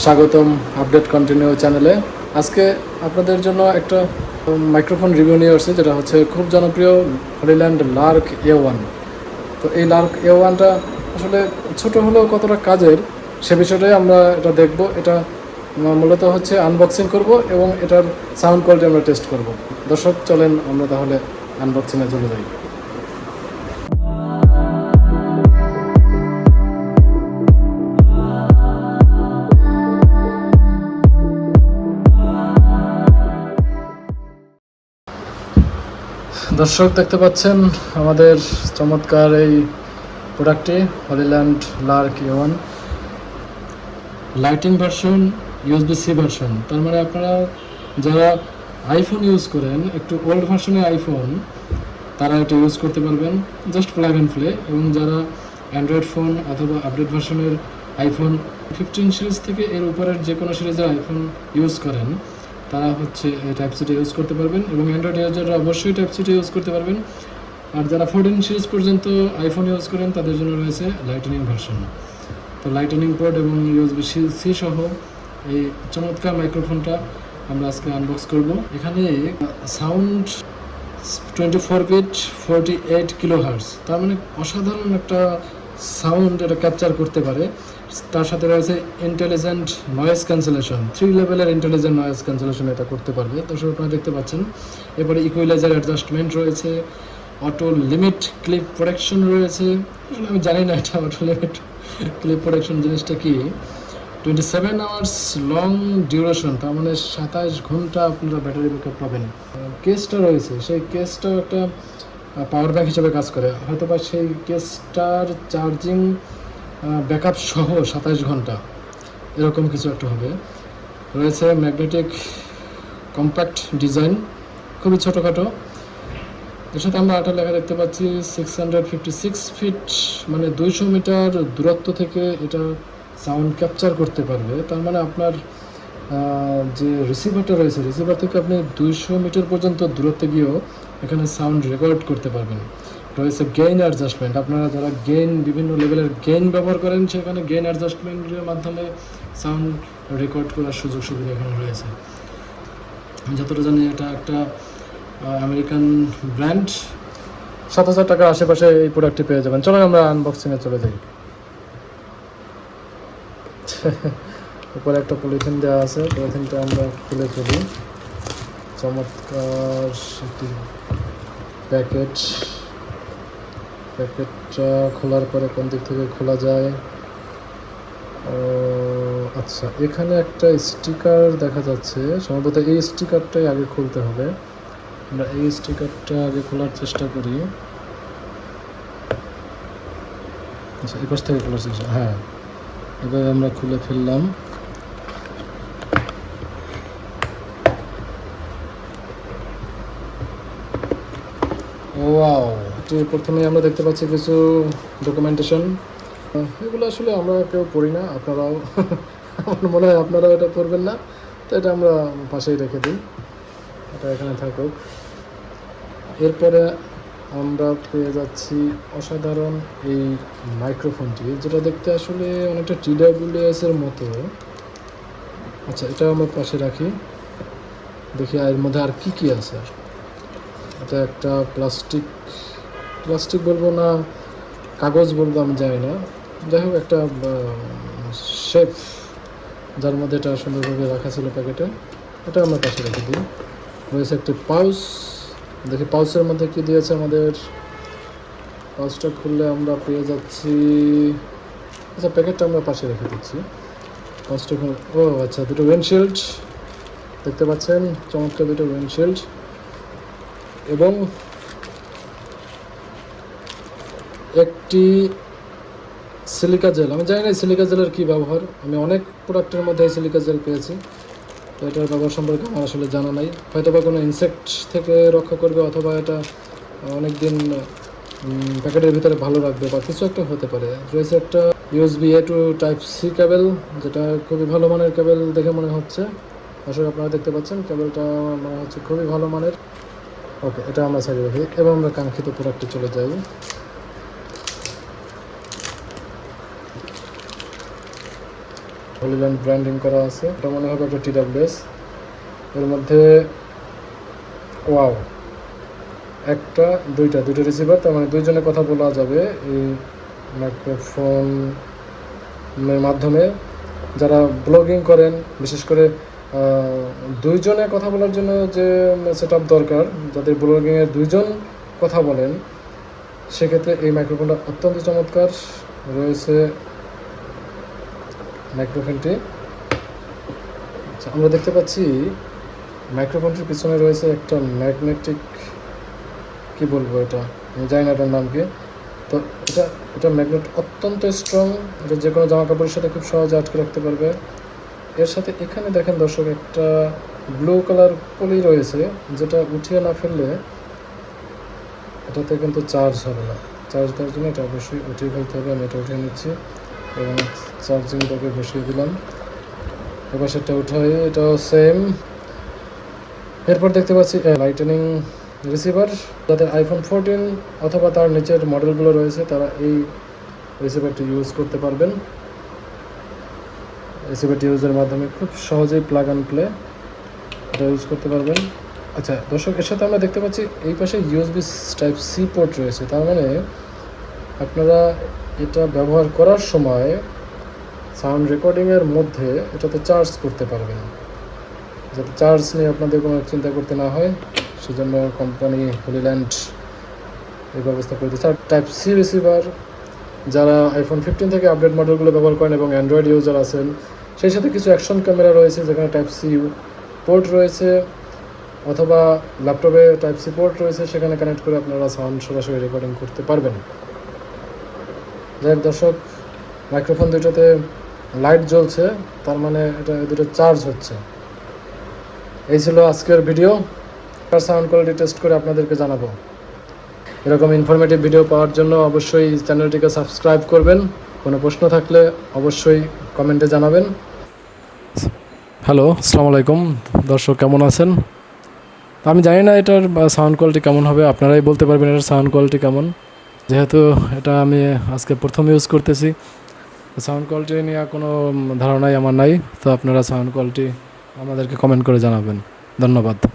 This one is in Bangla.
স্বাগতম আপডেট কন্টিনিউ চ্যানেলে। আজকে আপনাদের জন্য একটা মাইক্রোফোন রিভিউ নিয়ে আসছে, যেটা হচ্ছে খুব জনপ্রিয় হলিল্যান্ড লার্ক A1। তো এই লার্ক A1টা আসলে ছোট হলেও কতটা কাজের সে বিষয়টাই আমরা এটা দেখব। এটা মূলত হচ্ছে আনবক্সিং করব এবং এটার সাউন্ড কোয়ালিটি আমরা টেস্ট করব। দর্শক চলেন আমরা তাহলে আনবক্সিংয়ে চলে যাই। দর্শক দেখতে পাচ্ছেন আমাদের চমৎকার এই প্রোডাক্টটি, Hollyland Lark A1 lighting version, USB-C version. তার মানে আপনারা যারা আইফোন ইউজ করেন, একটু ওল্ড ভার্সনের আইফোন, তারা এটা ইউজ করতে পারবেন জাস্ট প্লাগ অ্যান্ড প্লে। এবং যারা অ্যান্ড্রয়েড ফোন অথবা আপডেট ভার্সনের আইফোন 15 সিরিজ থেকে এর উপরের যে কোনো সিরিজের আইফোন ইউজ করেন, তারা হচ্ছে টাইপ সিটা ইউজ করতে পারবেন। এবং অ্যান্ড্রয়েড ইউজাররা অবশ্যই টাইপ সিটা ইউজ করতে পারবেন। আর যারা 14 সিরিজ পর্যন্ত আইফোন ইউজ করেন, তাদের জন্য রয়েছে লাইটনিং ভার্সন। তো লাইটনিং পোর্ট এবং USB-C সহ এই চমৎকার মাইক্রোফোনটা আমরা আজকে আনবক্স করব। এখানে সাউন্ড 24 বিট 48 কিলোহার্টজ, তার মানে অসাধারণ একটা সাউন্ড এটা ক্যাপচার করতে পারে। তার সাথে রয়েছে ইন্টেলিজেন্ট নয়েজ ক্যান্সেলেশন, 3 লেভেলের ইন্টেলিজেন্ট নয়েজ ক্যান্সেলেশন এটা করতে পারবে। দর্শক আপনারা দেখতে পাচ্ছেন। এরপরে ইকুয়ালাইজার অ্যাডজাস্টমেন্ট রয়েছে, অটো লিমিট ক্লিপ প্রোটেকশন রয়েছে। আমি জানি না এটা অটো লিমিট ক্লিপ প্রোটেকশন জিনিসটা কি। 27 আওয়ার্স লং ডিউরেশন, তার মানে 27 ঘন্টা আপনারা ব্যাটারি ব্যাকআপ পাবেন। কেসটা রয়েছে, সেই কেসটাও একটা পাওয়ার ব্যাংক হিসেবে কাজ করে, হয়তো বা সেই কেসটার চার্জিং ব্যাকআপ সহ 27 ঘন্টা এরকম কিছু একটা হবে। রয়েছে ম্যাগনেটিক কম্প্যাক্ট ডিজাইন, খুবই ছোটোখাটো। এর সাথে আমরা একটা লেখা দেখতে পাচ্ছি 656 ফিট, মানে 200 মিটার দূরত্ব থেকে এটা সাউন্ড ক্যাপচার করতে পারবে। তার মানে আপনার যে রিসিভারটা রয়েছে, রিসিভার থেকে আপনি 200 মিটার পর্যন্ত দূরত্বে গিয়েও এখানে সাউন্ড রেকর্ড করতে পারবেন। রয়েছে গেইন অ্যাডজাস্টমেন্ট, আপনারা যারা গেইন বিভিন্ন লেভেলের গেইন ব্যবহার করেন, সেখানে গেইন অ্যাডজাস্টমেন্টের মাধ্যমে সাউন্ড রেকর্ড করার সুযোগ সুবিধা এখানে রয়েছে। আমি যতটা জানি এটা একটা আমেরিকান ব্র্যান্ড। 7,000 টাকার আশেপাশে এই প্রোডাক্টটি পেয়ে যাবেন। চলো আমরা আনবক্সিংয়ে চলে যাই। উপরে একটা পলিথিন দেওয়া আছে, পলিথিনটা আমরা খুলে ফেলি। চমৎকার একটি প্যাকেটটা খোলার পরে কোন দিক থেকে খোলা যায়? আচ্ছা, এখানে একটা স্টিকার দেখা যাচ্ছে, সম্ভবত এই স্টিকারটাই আগে খুলতে হবে। আমরা এই স্টিকারটা আগে খোলার চেষ্টা করি। আচ্ছা, এই পাশ থেকে খোলার চেষ্টা, হ্যাঁ, এভাবে আমরা খুলে ফেললাম। ওয়াও, প্রথমে আমরা দেখতে পাচ্ছি কিছু ডকুমেন্টেশন। এগুলো আসলে আমরা কেউ পড়ি না, আপনারাও আমার মনে হয় আপনারাও এটা পড়বেন না, তো এটা আমরা পাশেই রেখে দিই, এটা এখানে থাকুক। এরপরে আমরা পেয়ে যাচ্ছি অসাধারণ এই মাইক্রোফোনটি, যেটা দেখতে আসলে অনেকটা TWS এর মতো। আচ্ছা, এটা আমরা পাশে রাখি, দেখি এর মধ্যে আর কি কি আছে। এটা একটা প্লাস্টিক বলবো না কাগজ বলবো আমি জানি না, যাই হোক একটা শেপ, যার মধ্যে এটা সুন্দরভাবে রাখা ছিল প্যাকেটে, এটা আমরা পাশে রেখে দিই। রয়েছে একটি পাউচ, দেখি পাউচের মধ্যে কি দিয়েছে আমাদের। পাউচটা খুললে আমরা পেয়ে যাচ্ছি, আচ্ছা প্যাকেটটা আমরা পাশে রেখে দিচ্ছি। পাউচটা ও আচ্ছা, দুটো উইন্ডশিল্ড দেখতে পাচ্ছেন, চমৎকার দুটো উইন্ডশিল্ড, এবং একটি সিলিকা জেল। আমি জানি না সিলিকা জেলের কী ব্যবহার, আমি অনেক প্রোডাক্টের মধ্যে সিলিকা জেল পেয়েছি, তো এটার ব্যবহার সম্পর্কে আমার আসলে জানা নাই। হয়তো বা কোনো ইনসেক্ট থেকে রক্ষা করবে, অথবা এটা অনেক দিন প্যাকেটের ভিতরে ভালো রাখবে, বা কিছু একটা হতে পারে। রয়েছে একটা USB-A to Type-C কেবল, যেটা খুবই ভালো মানের কেবল দেখে মনে হচ্ছে। আসলে আপনারা দেখতে পাচ্ছেন কেবলটা মনে হচ্ছে খুবই ভালো মানের। ওকে, এটা আমরা সাইডে রাখি এবং আমরা কাঙ্ক্ষিত প্রোডাক্টে চলে যাই। হলিল্যান্ড ব্র্যান্ডিং করা আছে, এটা মনে হবে একটা TWS। এর মধ্যে ওয়াও, একটা দুইটা রিসিভার, তার মানে দুইজনে কথা বলা যাবে এই মাইক্রোফোনের মাধ্যমে। যারা ব্লগিং করেন, বিশেষ করে দুইজনে কথা বলার জন্য যে সেট আপ দরকার, যাদের ব্লগিংয়ে দুইজন কথা বলেন, সেক্ষেত্রে এই মাইক্রোফোনটা অত্যন্ত চমৎকার রয়েছে মাইক্রোফোনটি। আমরা দেখতে পাচ্ছি মাইক্রোফোনটির পিছনে রয়েছে একটা ম্যাগনেটিক, কি বলবো এটা, আমি জানি না এটার নাম কি। তো এটা ম্যাগনেট অত্যন্ত স্ট্রং, এটা যে কোনো জামা কাপড়ের সাথে খুব সহজে আটকে রাখতে পারবে। এর সাথে এখানে দেখেন দর্শক, একটা ব্লু কালার পলি রয়েছে, যেটা উঠিয়ে না ফেললে এটাতে কিন্তু চার্জ হবে না। চার্জ দেওয়ার জন্য এটা অবশ্যই উঠিয়ে ফেলতে হবে। আমি এটা উঠিয়ে নিচ্ছি এবং চার্জিংটাকে বসিয়ে দিলাম। এবার সেটা উঠাই, এটাও সেম। এরপর দেখতে পাচ্ছি লাইটনিং রিসিভার। যাদের iPhone 14 অথবা তার নিচের মডেলগুলো রয়েছে, তারা এই রিসিভারটি ইউজ করতে পারবেন। রিসিভারটি ইউজের মাধ্যমে খুব সহজেই প্লাগ অ্যান্ড প্লে এটা ইউজ করতে পারবেন। আচ্ছা দর্শক, এর সাথে আমরা দেখতে পাচ্ছি এই পাশে USB Type-C পোর্ট রয়েছে, তার মানে আপনারা এটা ব্যবহার করার সময় সাউন্ড রেকর্ডিংয়ের মধ্যে এটাতে চার্জ করতে পারবেন। যাতে চার্জ নিয়ে আপনাদের কোনো চিন্তা করতে না হয়, সেজন্য কোম্পানি হলিল্যান্ড এই ব্যবস্থা করে দিচ্ছে। আর Type-C রিসিভার যারা iPhone 15 থেকে আপডেট মডেলগুলো ব্যবহার করেন এবং অ্যান্ড্রয়েড ইউজার আছেন, সেই সাথে কিছু অ্যাকশন ক্যামেরা রয়েছে যেখানে Type-C পোর্ট রয়েছে, অথবা ল্যাপটপে Type-C পোর্ট রয়েছে, সেখানে কানেক্ট করে আপনারা সাউন্ড সরাসরি রেকর্ডিং করতে পারবেন। যাই হোক দর্শক, মাইক্রোফোন দুটোতে লাইট জ্বলছে, তার মানে এটা দুটো চার্জ হচ্ছে। এই ছিল আজকের ভিডিও। সাউন্ড কোয়ালিটি টেস্ট করে আপনাদেরকে জানাবো। এরকম ইনফরমেটিভ ভিডিও পাওয়ার জন্য অবশ্যই চ্যানেলটিকে সাবস্ক্রাইব করবেন। কোনো প্রশ্ন থাকলে অবশ্যই কমেন্টে জানাবেন। হ্যালো, আসসালামু আলাইকুম দর্শক, কেমন আছেন? আমি জানি না এটার সাউন্ড কোয়ালিটি কেমন হবে, আপনারাই বলতে পারবেন এটার সাউন্ড কোয়ালিটি কেমন। যেহেতু এটা আমি আজকে প্রথম ইউজ করতেছি, সাউন্ড কোয়ালিটি নিয়ে কোনো ধারণাই আমার নাই। তো আপনারা সাউন্ড কোয়ালিটি আমাদেরকে কমেন্ট করে জানাবেন। ধন্যবাদ।